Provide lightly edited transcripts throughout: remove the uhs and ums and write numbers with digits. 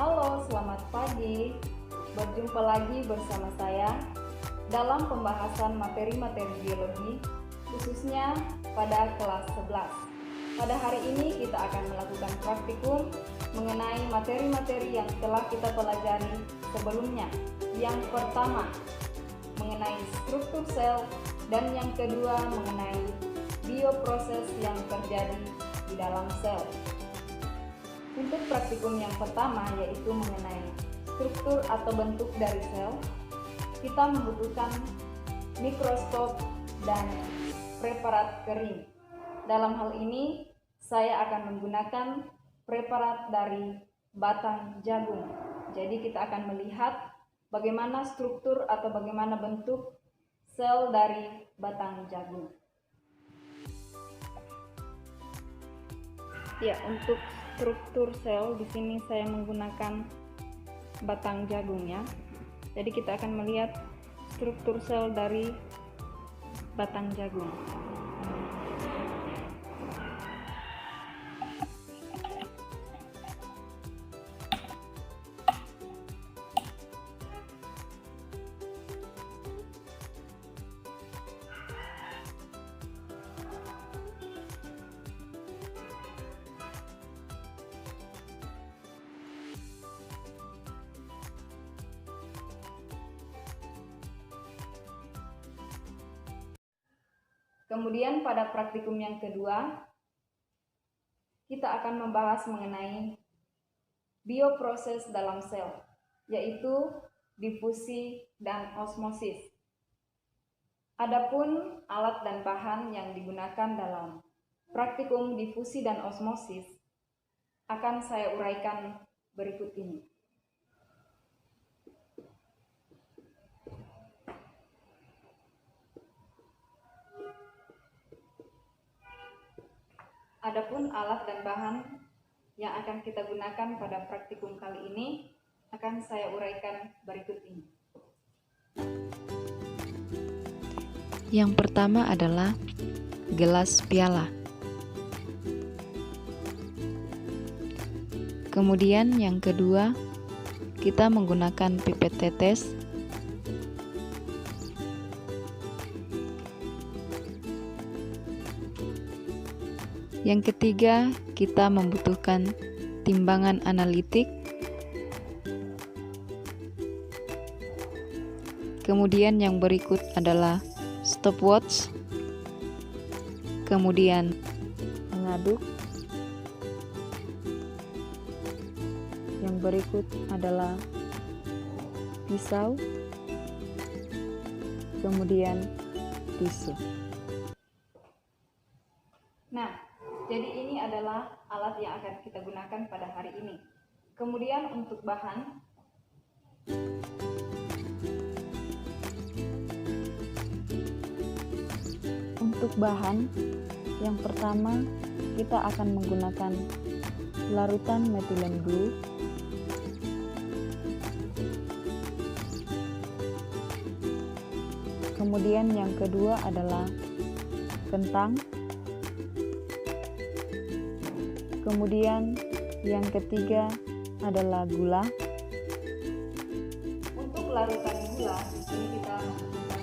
Halo, selamat pagi. Berjumpa lagi bersama saya dalam pembahasan materi-materi biologi, khususnya pada kelas 11. Pada hari ini kita akan melakukan praktikum mengenai materi-materi yang telah kita pelajari sebelumnya. Yang pertama, mengenai struktur sel, dan yang kedua mengenai bioproses yang terjadi di dalam sel. Untuk praktikum yang pertama, yaitu mengenai struktur atau bentuk dari sel, kita membutuhkan mikroskop dan preparat kering. Dalam hal ini, saya akan menggunakan preparat dari batang jagung. Jadi kita akan melihat bagaimana struktur atau bagaimana bentuk sel dari batang jagung. Ya, untuk struktur sel di sini saya menggunakan batang jagung ya. Jadi kita akan melihat struktur sel dari batang jagung. Kemudian pada praktikum yang kedua, kita akan membahas mengenai bioproses dalam sel, yaitu difusi dan osmosis. Adapun alat dan bahan yang digunakan dalam praktikum difusi dan osmosis akan saya uraikan berikut ini. Adapun alat dan bahan yang akan kita gunakan pada praktikum kali ini akan saya uraikan berikut ini. Yang pertama adalah gelas piala. Kemudian yang kedua, kita menggunakan pipet tetes. Yang ketiga, kita membutuhkan timbangan analitik. Kemudian yang berikut adalah stopwatch. Kemudian pengaduk. Yang berikut adalah pisau. Kemudian tisu. Nah, jadi ini adalah alat yang akan kita gunakan pada hari ini. Kemudian untuk bahan, yang pertama kita akan menggunakan larutan methylene blue. Kemudian yang kedua adalah kentang. Kemudian yang ketiga adalah gula. untuk larutan gula, di sini kita menggunakan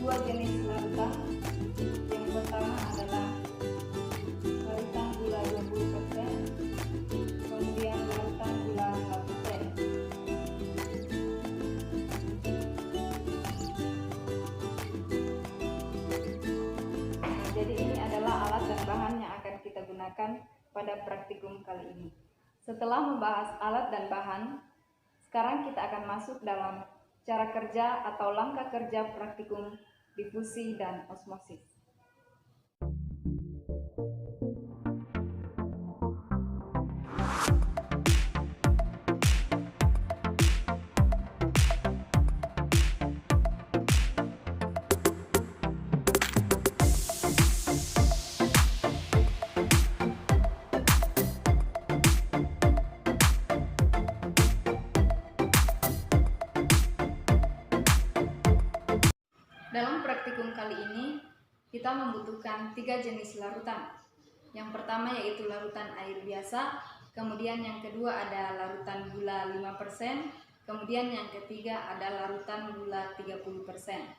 dua jenis larutan. Yang pertama adalah larutan gula 20%, kemudian larutan gula 5%. Jadi ini adalah alat dan bahan yang akan kita gunakan pada praktikum kali ini. Setelah membahas alat dan bahan, sekarang kita akan masuk dalam cara kerja atau langkah kerja praktikum difusi dan osmosis. Dalam praktikum kali ini, kita membutuhkan 3 jenis larutan. Yang pertama yaitu larutan air biasa, Kemudian yang kedua ada larutan gula 5%. Kemudian yang ketiga ada larutan gula 30%.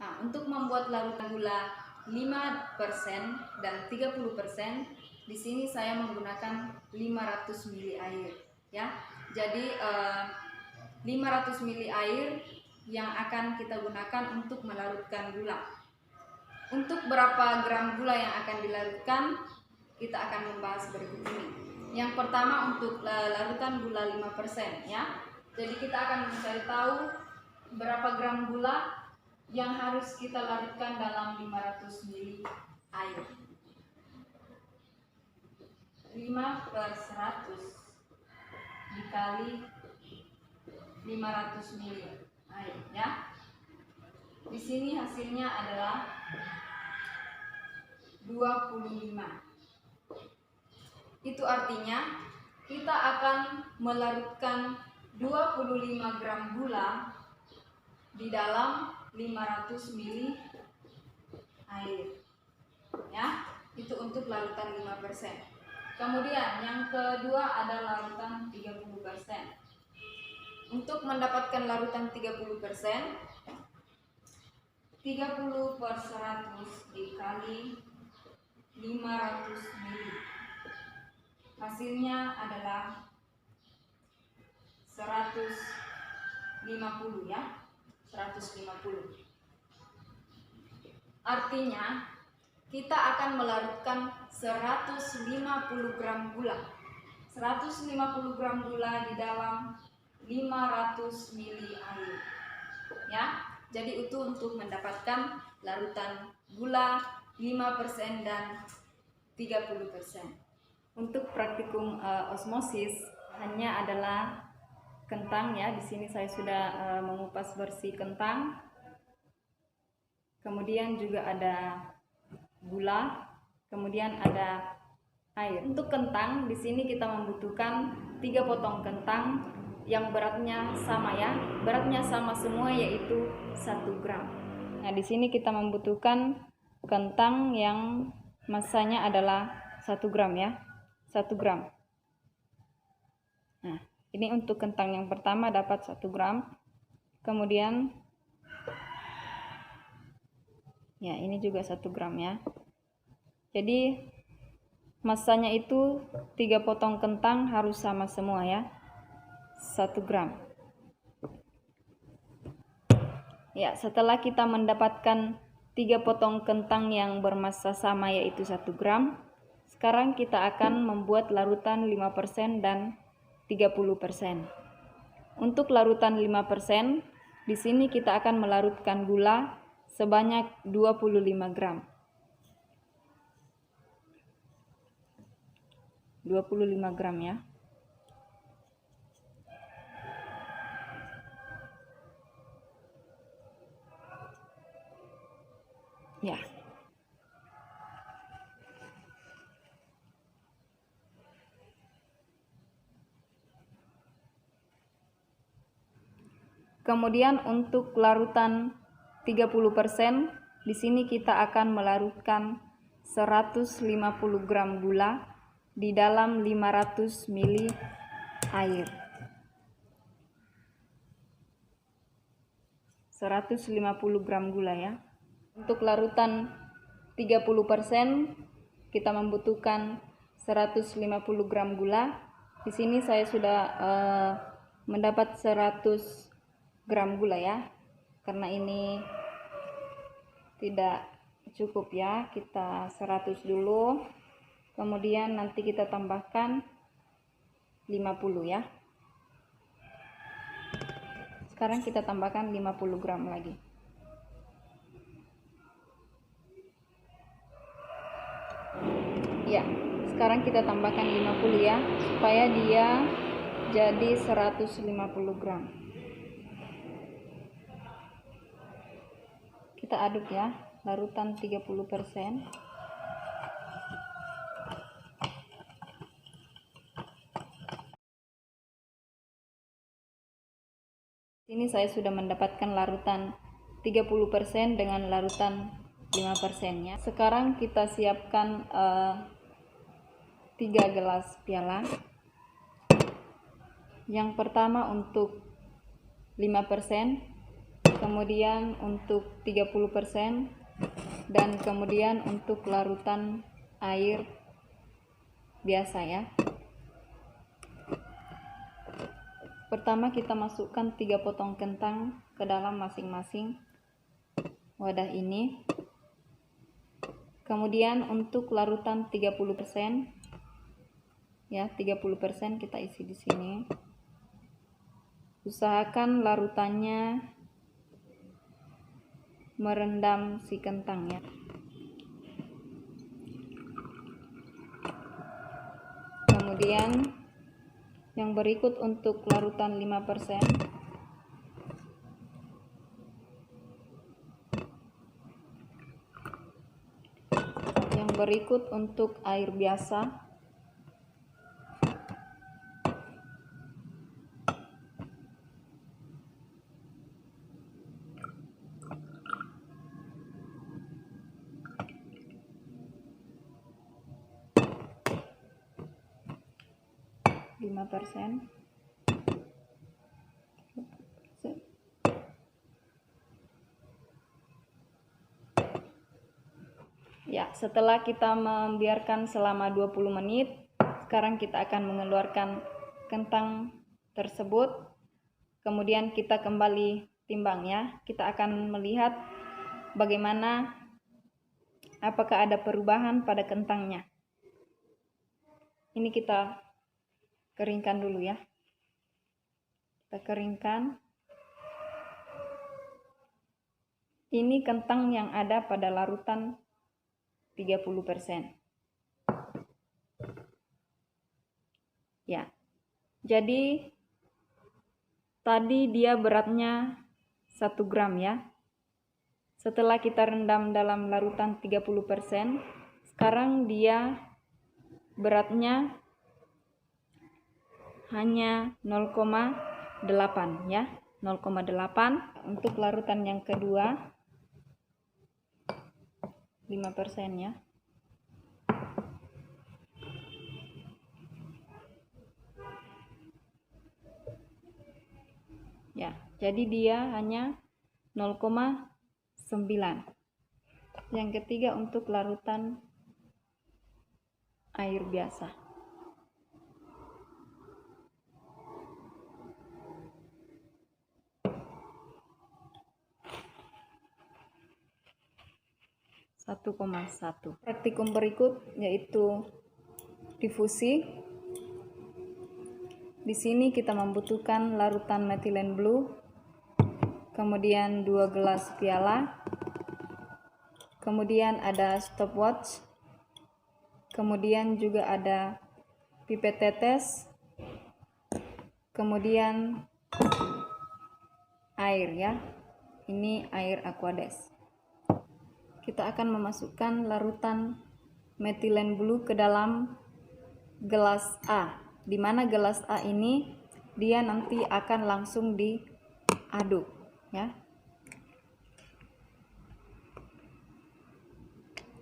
Nah, untuk membuat larutan gula 5% dan 30%, di sini saya menggunakan 500 ml air ya. Jadi 500 ml air yang akan kita gunakan untuk melarutkan gula. Untuk berapa gram gula yang akan dilarutkan, kita akan membahas berikut ini. Yang pertama untuk larutan gula 5% ya. Jadi kita akan mencari tahu berapa gram gula yang harus kita larutkan dalam 500 ml air. 5/100 dikali 500 ml air ya. Di sini hasilnya adalah 25. Itu artinya kita akan melarutkan 25 gram gula di dalam 500 ml air ya. Itu untuk larutan 5%. Kemudian yang kedua ada larutan 30%. Untuk mendapatkan larutan 30%, 30/100 dikali 500 ml. Hasilnya adalah 150 ya. 150. Artinya kita akan melarutkan 150 gram gula. 150 gram gula di dalam 500 ml air ya. Jadi itu untuk mendapatkan larutan gula 5% dan 30%. Untuk praktikum osmosis hanya adalah kentang ya. Di sini saya sudah mengupas bersih kentang. Kemudian juga ada gula, kemudian ada air. Untuk kentang di sini kita membutuhkan 3 potong kentang yang beratnya sama ya. Beratnya sama semua yaitu 1 gram. Nah, di sini kita membutuhkan kentang yang masanya adalah 1 gram ya. 1 gram. Nah, ini untuk kentang yang pertama dapat 1 gram. Kemudian ya, ini juga 1 gram ya. Jadi masanya itu 3 potong kentang harus sama semua ya. 1 gram. Ya, setelah kita mendapatkan 3 potong kentang yang bermassa sama yaitu 1 gram, sekarang kita akan membuat larutan 5% dan 30%. Untuk larutan 5%, di sini kita akan melarutkan gula sebanyak 25 gram. 25 gram ya. Ya. Kemudian untuk larutan 30%, di sini kita akan melarutkan 150 gram gula di dalam 500 ml air. 150 gram gula ya. Untuk larutan 30% kita membutuhkan 150 gram gula. Di sini saya sudah mendapat 100 gram gula ya. Karena ini tidak cukup ya, kita 100 dulu. Kemudian nanti kita tambahkan 50 ya. Sekarang kita tambahkan 50 gram lagi. Ya, sekarang kita tambahkan 50 ya, supaya dia jadi 150 gram. Kita aduk ya, larutan 30%. Ini saya sudah mendapatkan larutan 30% dengan larutan 5% ya. Sekarang kita siapkan 3 gelas piala. Yang pertama untuk 5%, kemudian untuk 30%, dan kemudian untuk larutan air biasa ya. Pertama kita masukkan 3 potong kentang ke dalam masing-masing wadah ini. Kemudian untuk larutan 30%, ya 30% kita isi di sini. Usahakan larutannya merendam si kentang ya. Kemudian yang berikut untuk larutan 5%, yang berikut untuk air biasa, ya. Setelah kita membiarkan selama 20 menit, sekarang kita akan mengeluarkan kentang tersebut. Kemudian kita kembali timbang ya. Kita akan melihat bagaimana, apakah ada perubahan pada kentangnya. Ini kita keringkan dulu ya. Kita keringkan. Ini kentang yang ada pada larutan 30%. Ya. Jadi tadi dia beratnya 1 gram ya. Setelah kita rendam dalam larutan 30%, sekarang dia beratnya hanya 0,8 ya. 0,8. Untuk larutan yang kedua 5% ya. Ya, jadi dia hanya 0,9. Yang ketiga untuk larutan air biasa. Praktikum berikut yaitu difusi. Di sini kita membutuhkan larutan metilen blue, kemudian 2 gelas piala, kemudian ada stopwatch, kemudian juga ada pipet tetes, kemudian air ya. Ini air Aquades. Kita akan memasukkan larutan metilen blue ke dalam gelas A, di mana gelas A ini dia nanti akan langsung diaduk ya.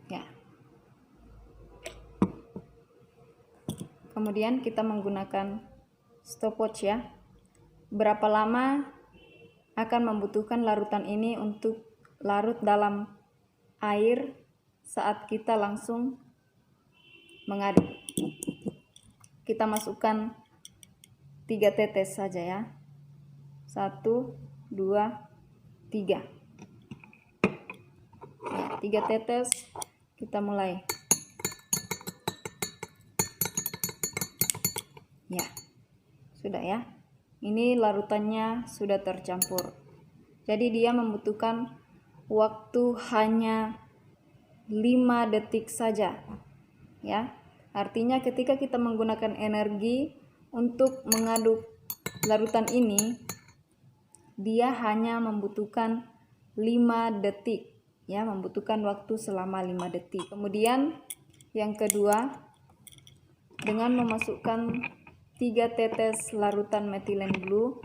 Ya. Kemudian kita menggunakan stopwatch ya. Berapa lama akan membutuhkan larutan ini untuk larut dalam air saat kita langsung mengaduk. Kita masukkan 3 tetes saja ya. 1, 2, 3. Ya, 3 tetes. Kita mulai. Ya. Sudah ya. Ini larutannya sudah tercampur. Jadi dia membutuhkan waktu hanya 5 detik saja ya. Artinya ketika kita menggunakan energi untuk mengaduk larutan ini, dia hanya membutuhkan 5 detik ya, membutuhkan waktu selama 5 detik. Kemudian yang kedua, dengan memasukkan 3 tetes larutan metilen blue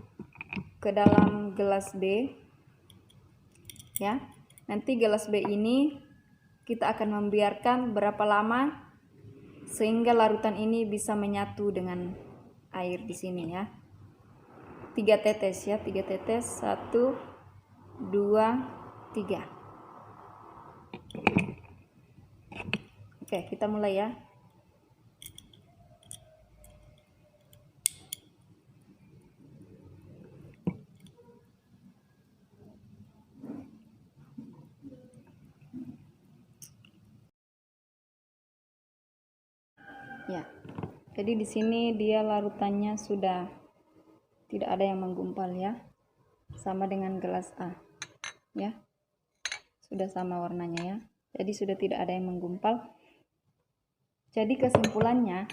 ke dalam gelas B ya. Nanti gelas B ini kita akan membiarkan berapa lama sehingga larutan ini bisa menyatu dengan air di sini ya. 3 tetes ya, 3 tetes, 1, 2, 3. Oke, kita mulai ya. Ya, jadi di sini dia larutannya sudah tidak ada yang menggumpal ya, sama dengan gelas A ya, sudah sama warnanya ya, jadi sudah tidak ada yang menggumpal. Jadi kesimpulannya,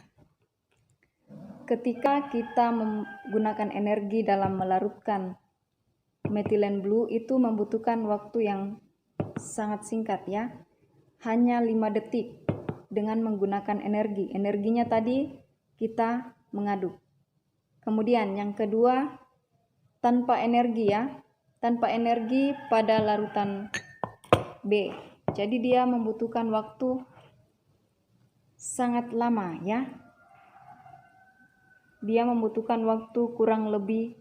ketika kita menggunakan energi dalam melarutkan metilen blue itu membutuhkan waktu yang sangat singkat ya, hanya 5 detik. Dengan menggunakan energinya tadi kita mengaduk. Kemudian yang kedua, tanpa energi ya, tanpa energi pada larutan B, jadi dia membutuhkan waktu sangat lama ya, dia membutuhkan waktu kurang lebih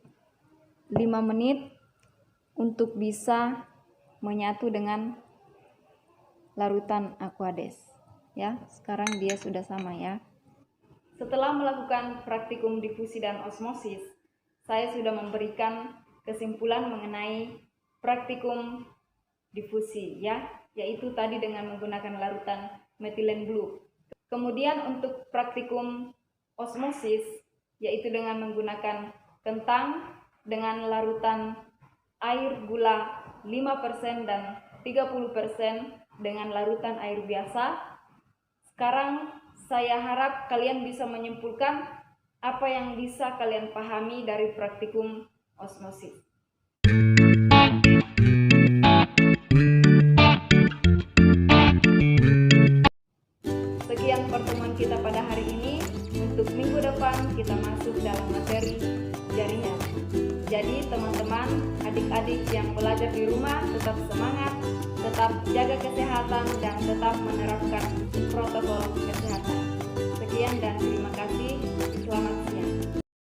5 menit untuk bisa menyatu dengan larutan Aquades. Ya, sekarang dia sudah sama ya. Setelah melakukan praktikum difusi dan osmosis, saya sudah memberikan kesimpulan mengenai praktikum difusi ya, yaitu tadi dengan menggunakan larutan metilen blue. Kemudian untuk praktikum osmosis, yaitu dengan menggunakan kentang dengan larutan air gula 5% dan 30% dengan larutan air biasa. Sekarang saya harap kalian bisa menyimpulkan apa yang bisa kalian pahami dari praktikum osmosis. Sekian pertemuan kita pada hari ini. Untuk minggu depan kita masuk dalam materi jaringan. Jadi teman-teman, adik-adik yang belajar di rumah tetap semangat, tetap jaga kesehatan dan tetap menerapkan protokol kesehatan. Sekian dan terima kasih. Selamat